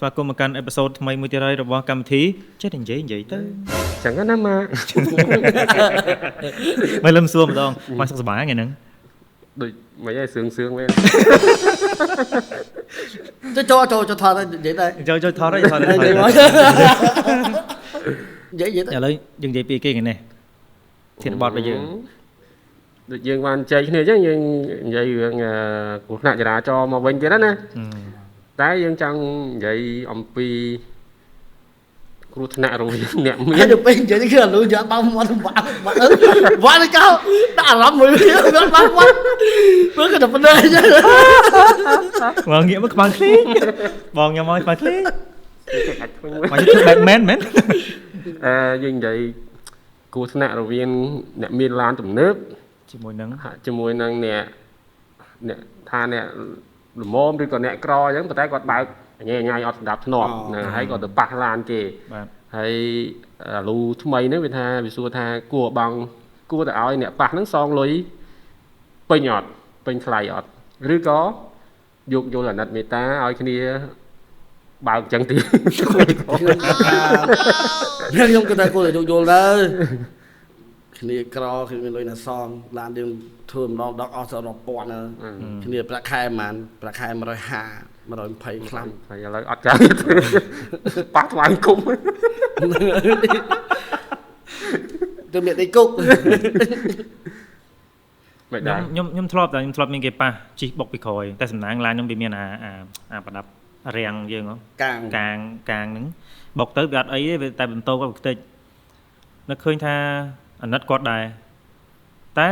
ស្វាគមន៍មកកាន់ episode ថ្មីមួយទៀតហើយរបស់កម្មវិធីចេះតែនិយាយទៅចឹងណាម៉ាមិនលឹមសួរម្ដងមកសុខសប្បាយថ្ងៃហ្នឹងដូចមិនឯងសឿងមែនចូលថតនិយាយតែចូលថតហើយថតនិយាយឥឡូវយើងនិយាយពីគេថ្ងៃនេះធានបត់របស់យើងដូចយើងបានចែកគ្នាអញ្ចឹងយើងនិយាយរឿងគ្រោះថ្នាក់ចរាចរណ៍មកវិញទៀតណាតែយើងចង់និយាយអំពីគ្រោះថ្នាក់រវាងអ្នកមានទៅពេលនិយាយគឺអនុញ្ញាតបើមកវ៉ាន់កោដាក់អារម្មណ៍មួយវាបើវ៉ាន់ព្រោះគេតែប៉ុណ្្នឹងអញ្ចឹងបងងាកមកខ្មៅឃ្លីបងខ្ញុំមកខ្មៅឃ្លីមកធ្វើ Batman មែនយើងនិយាយគ្រោះថ្នាក់រវាងអ្នកមានឡានទំនើបជាមួយនឹងអ្នកថាអ្នកល្មមឬក៏អ្នកក្រអញ្ចឹងប៉ុន្តែគាត់បើកញ៉ៃអត់ស្ដាប់ធ្នាប់ហ្នឹងហើយគាត់ទៅប៉ះឡានគេបាទហើយអាលូថ្មីហ្នឹងវាថាវាសួរថាគួរទៅឲ្យអ្នកប៉ះហ្នឹងសងលុយពេញអត់ពេញថ្លៃអត់ឬក៏យកយល់អាណិតមេត្តាឲ្យគ្នាបើកអញ្ចឹងទៀតខ្ញុំគិតថាគួរតែយកយល់ដែរគ្នាក្រគ្នាមានលុយណាសងឡានយើងធ្វើម្ដងដល់អស់សរាប់ពាន់គ្នាប្រាក់ខែប៉ុន្មានប្រាក់ខែ150 120ខ្លាំងហើយឥឡូវអត់ចាំប៉ះថ្វាយគុំទៅមានដេកគុកមិនដែរខ្ញុំធ្លាប់មានគេប៉ះជីកបុកពីក្រោយតែសំណាងឡានខ្ញុំវាមានអាប្រដាប់រាំងយើងកាងហ្នឹងបុកទៅវាអត់អីទេតែបន្ទោគាត់ខ្ទេចនឹកឃើញថាអាណិតគាត់ដែរតែ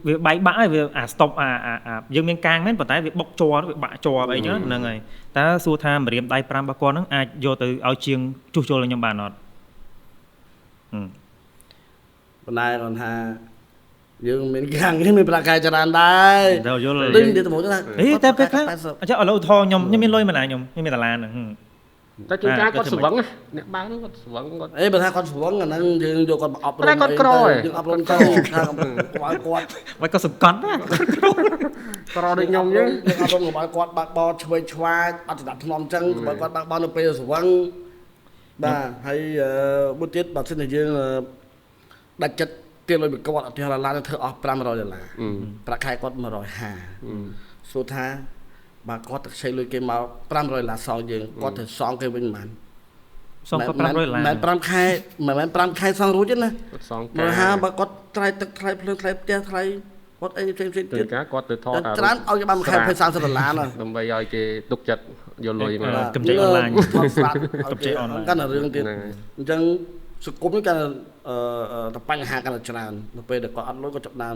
វាបែកបាក់ហើយវាstop យើងមានកាងមែនប៉ុន្តែវាបុកជាប់វាបាក់ជាប់អីចឹងហ្នឹងហើយតើសួរថាម្រាមដៃ5របស់គាត់ហ្នឹងអាចយកទៅឲ្យជាងជួសជុលឲ្យខ្ញុំបានអត់ប៉ុន្តែគាត់ថាយើងមានកាំងនេះមានប្រាក់ខែច្រើនដែរដល់យល់ដូចនិយាយទៅមកថាតែពេលខ្លះអញ្ចឹងឥឡូវឧទាហរណ៍ខ្ញុំមានលុយមិនណាខ្ញុំមានតាឡានហ្នឹងតែជួនកាលគាត់ស្វឹងអ្នកបើហ្នឹងគាត់ស្វឹងគាត់បើថាគាត់ស្វឹងអាហ្នឹងយើងយកគាត់អប់រំគាត់ក្រយើងអប់រំទៅថាគាត់មិនក៏សង្កត់ណាក្រដូចខ្ញុំអញ្ចឹងយើងអប់រំរបស់គាត់បាក់បោឆ្វេងឆ្វាយអត់ស្ដាប់ធ្នំអញ្ចឹងបើគាត់បាក់បោនៅពេលស្វឹងបាទហើយមួយទៀតបើសិនជាយើងដាច់ចិត្តទាលុយពីគាត់អត់ទាឡានធ្វើអស់$500ប្រាក់ខែគាត់150សួរថាបើគាត់ទៅខ្ចីលុយគេមក$500សងយើងគាត់ទៅសងគេវិញប៉ុន្មានសងគាត់$500មិន5ខែមិនមែន5ខែសងរួចទេណាគាត់សងគេបើគាត់ថ្លៃទឹកថ្លៃភ្លើងថ្លៃផ្ទះថ្លៃគាត់អីផ្សេងទៀតគាត់ទៅថតច្រើនឲ្យគេបានមួយខែ$30ដើម្បីឲ្យគេទុកចិត្តយកលុយមកកម្ចីអនឡាញថតស្រាប់កម្ចីអនឡាញកាន់តែរឿងទៀតអញ្ចឹងសង្គមនេះកាន់តែបញ្ហាកាន់តែច្រើននៅពេលដែលគាត់អត់លុយគាត់ចាប់ដើម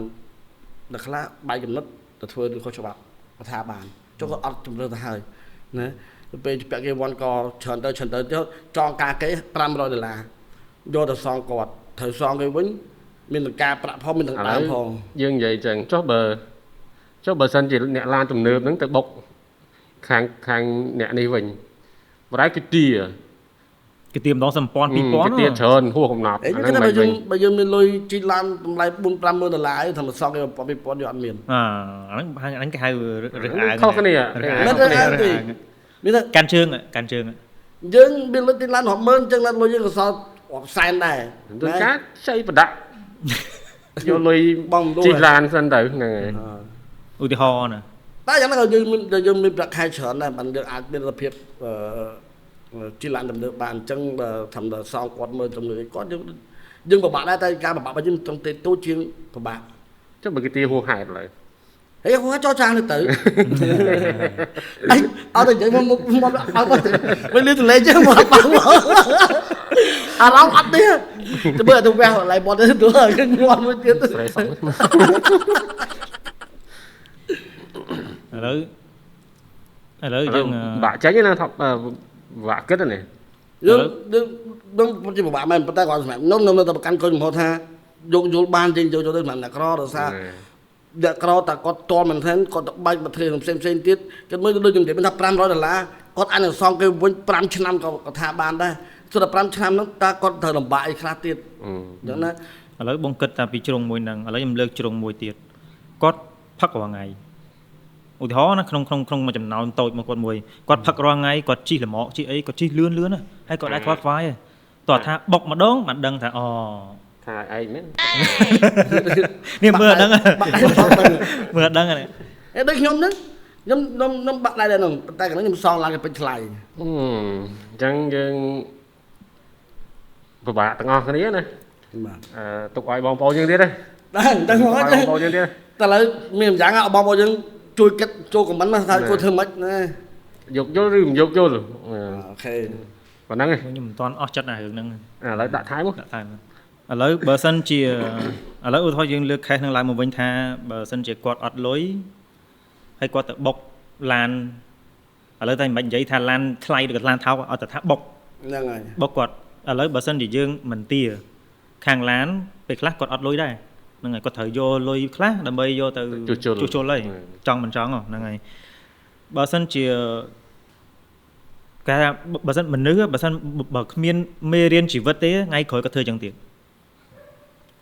ដល់ខ្លះបាយចំណិតទៅធ្វើរឿងខុសច្បាប់ប្រថាបានចុះគាត់អត់ជំរឿទៅហើយណាទៅពេលពាក់គេវ៉ាន់ក៏ច្រើនទៅចងការគេ$500យកទៅសងគាត់ត្រូវសងគេវិញមានទាំងការប្រាក់ផងមានទាំងដើមផងយើងនិយាយអញ្ចឹងចុះបើសិនជាអ្នកឡានទំនើបហ្នឹងទៅបុកខាងអ្នកនេះវិញបរិយាគេទៀមម្ដងសម្ព័ន្ធ2000គេទៀច្រើនហួសកំណត់អាហ្នឹងបើយើងមានលុយជីកឡានតម្លៃ$4-50000ថាមកសងគេ2000យកអត់មានហ្នឹងគេហៅរឿងអាវខុសគ្នាមានតែកាន់ជើងយើងមានលុយទីឡាន100,000អញ្ចឹងឡានលុយយើងក៏សល់$100,000ដែរទៅការខ្ចីប្រដាក់យកលុយបងជីកឡានសិនទៅហ្នឹងហើយឧទាហរណ៍ណាតែយ៉ាងណាក៏យើងមានប្រាក់ខែច្រើនដែរបានយើងអាចមានលទ្ធភាពជីឡានទំនើបបានអញ្ចឹងបើធ្វើដល់សងគាត់មើលទំនើបគាត់យើងពិបាកដែរតែការពិបាករបស់យើងត្រង់តែទូជាងពិបាកចុះបើគេទីហួសហេតុឡើយហេហួសចោលចាស់ទៅអត់ទៅនិយាយមកមិនលឺទលេចឹងមកបាំងអារម្មណ៍អត់ទេទៅបើទៅវះឡៃបត់ទៅទៅខ្ញុំងាត់មួយទៀតឥឡូវយើងបាក់ចេញណាថប់បាក់គិតណាយើងជាពិបាកមែនប៉ុន្តែគាត់សម្រាប់ខ្ញុំទៅប្រកាន់គុណមកថាយកយល់បានយើងយកទៅសម្រាប់អ្នកក្រដោយសារអ្នកក្រតែគាត់តល់មែនទែនគាត់ទៅបែកមកទ្រាផ្សេងទៀតគាត់មើលដូចខ្ញុំនិយាយថា$500គាត់អាចនឹងសងគេវិញ5ឆ្នាំក៏ថាបានដែរសុទ្ធតែ5ឆ្នាំហ្នឹងតើគាត់ត្រូវលំបាកអីខ្លះទៀតអញ្ចឹងណាឥឡូវបងគិតតែពីជ្រុងមួយហ្នឹងឥឡូវខ្ញុំលើកជ្រុងមួយទៀតគាត់ផឹករាល់ថ្ងៃ ឧទាហរណ៍ណាក្នុងមួយចំណោមតូចមកគាត់មួយគាត់ផឹករងថ្ងៃគាត់ជីល្មកជីអីគាត់ជីលឿនណាហើយគាត់អាចខ្វល់ខ្វាយតោះថាបុកម្ដងបានដឹងថាអូថាឯងមែននេះមើលដឹងមើលដឹងហ្នឹងដូចខ្ញុំហ្នឹងខ្ញុំបាក់ដែរហ្នឹងតែកន្លែងខ្ញុំសងឡើងទៅពេញថ្លៃអញ្ចឹងយើងពិបាកទាំងអស់គ្នាណាបាទទុកឲ្យបងប្អូនយើងទៀតទេដឹងមកបងប្អូនយើងទៀតតែឥឡូវមានម្យ៉ាងបងប្អូនយើងជួយគិតចូលខមមិនថាគាត់ធ្វើម៉េចណាយកយល់ឬមិនយកយល់អូខេប៉ុណ្ណឹងខ្ញុំមិនទាន់អស់ចិត្តណារឿងហ្នឹងឥឡូវដាក់ថែមមកដាក់ថែមឥឡូវបើសិនជាឥឡូវឧទាហរណ៍យើងលើកខេសនឹងឡើងមកវិញថាបើសិនជាគាត់អត់លុយហើយគាត់ទៅបុកឡានឥឡូវតែមិននិយាយថាឡានថ្លៃឬក៏ឡានថោកអត់តែថាបុកហ្នឹងហើយបុកគាត់ឥឡូវបើសិនជាយើងមិនទាខាងឡានពេលខ្លះគាត់អត់លុយដែរហ្នឹងហើយគាត់ត្រូវយកលុយខ្លះដើម្បីយកទៅជួសជុលហើយចង់មិនចង់ហ្នឹងហើយបើសិនជាគេបើសិនមនុស្សបើសិនបើគ្មានមេរៀនជីវិតទេថ្ងៃក្រោយគាត់ធ្វើចឹងទៀត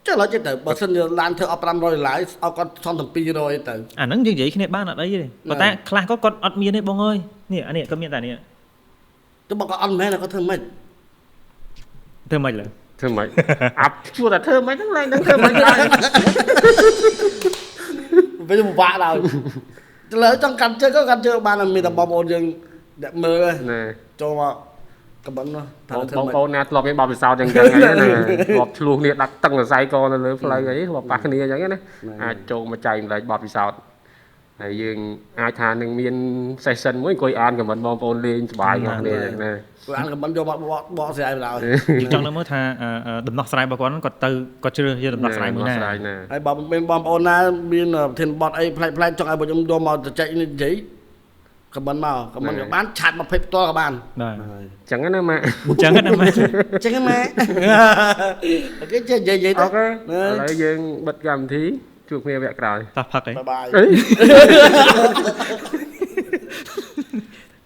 ចុះឡើយទៅបើសិនជាឡានធ្វើអត់$500ឲ្យគាត់ថនទៅ200ទៅអាហ្នឹងយើងនិយាយគ្នាបានអត់អីទេប៉ុន្តែខ្លះគាត់អត់មានទេបងអើយនេះអានេះគាត់មានតែនេះទៅបើគាត់អត់មែនគាត់ធ្វើម៉េចលើធ្វើម៉េចអាប់ជួតែធ្វើម៉េចហ្នឹងឡើងដឹងធ្វើម៉េចហើយវាពិបាកដល់ឥឡូវចង់កាន់ជើងក៏កាន់ជើងបានមានតែបងប្អូនយើងអ្នកមើលណាចូលមកកបិននោះបងប្អូនណាធ្លាប់មានបបពិសោធន៍ចឹងហ្នឹងណាធ្លាប់ឆ្លោះគ្នាដាក់តឹងសរសៃកនៅលើផ្លូវអីធ្លាប់ប៉ះគ្នាចឹងណាអាចចូលមកចែកម្លែកបបពិសោធន៍ហើយយើងអាចថានឹងមាន session មួយអង្គុយអានខមមិនបងប្អូនលេងសប្បាយគ្នាចឹងណាអានខមមិនយកមកបកស្រាយបណ្ដោយចង់មើលថាដំណោះស្រាយរបស់គាត់គាត់ជ្រើសរើសដំណោះស្រាយមួយណាហើយបើមានបងប្អូនណាមានប្រធានបទអីប្លែកចង់ឲ្យខ្ញុំយកមកចែកនិយាយខមមិនមកខមមិនក៏បានឆាតមកភេទផ្ទាល់ក៏បានបាទចឹងណាម៉ាក់ចឹងណាម៉ាក់ចឹងណាម៉ាក់អូខេចេះនិយាយទៅអូខេឥឡូវយើងបិទកម្មវិធីជួបគ្នាវគ្គក្រោយតោះផឹកអីបាយ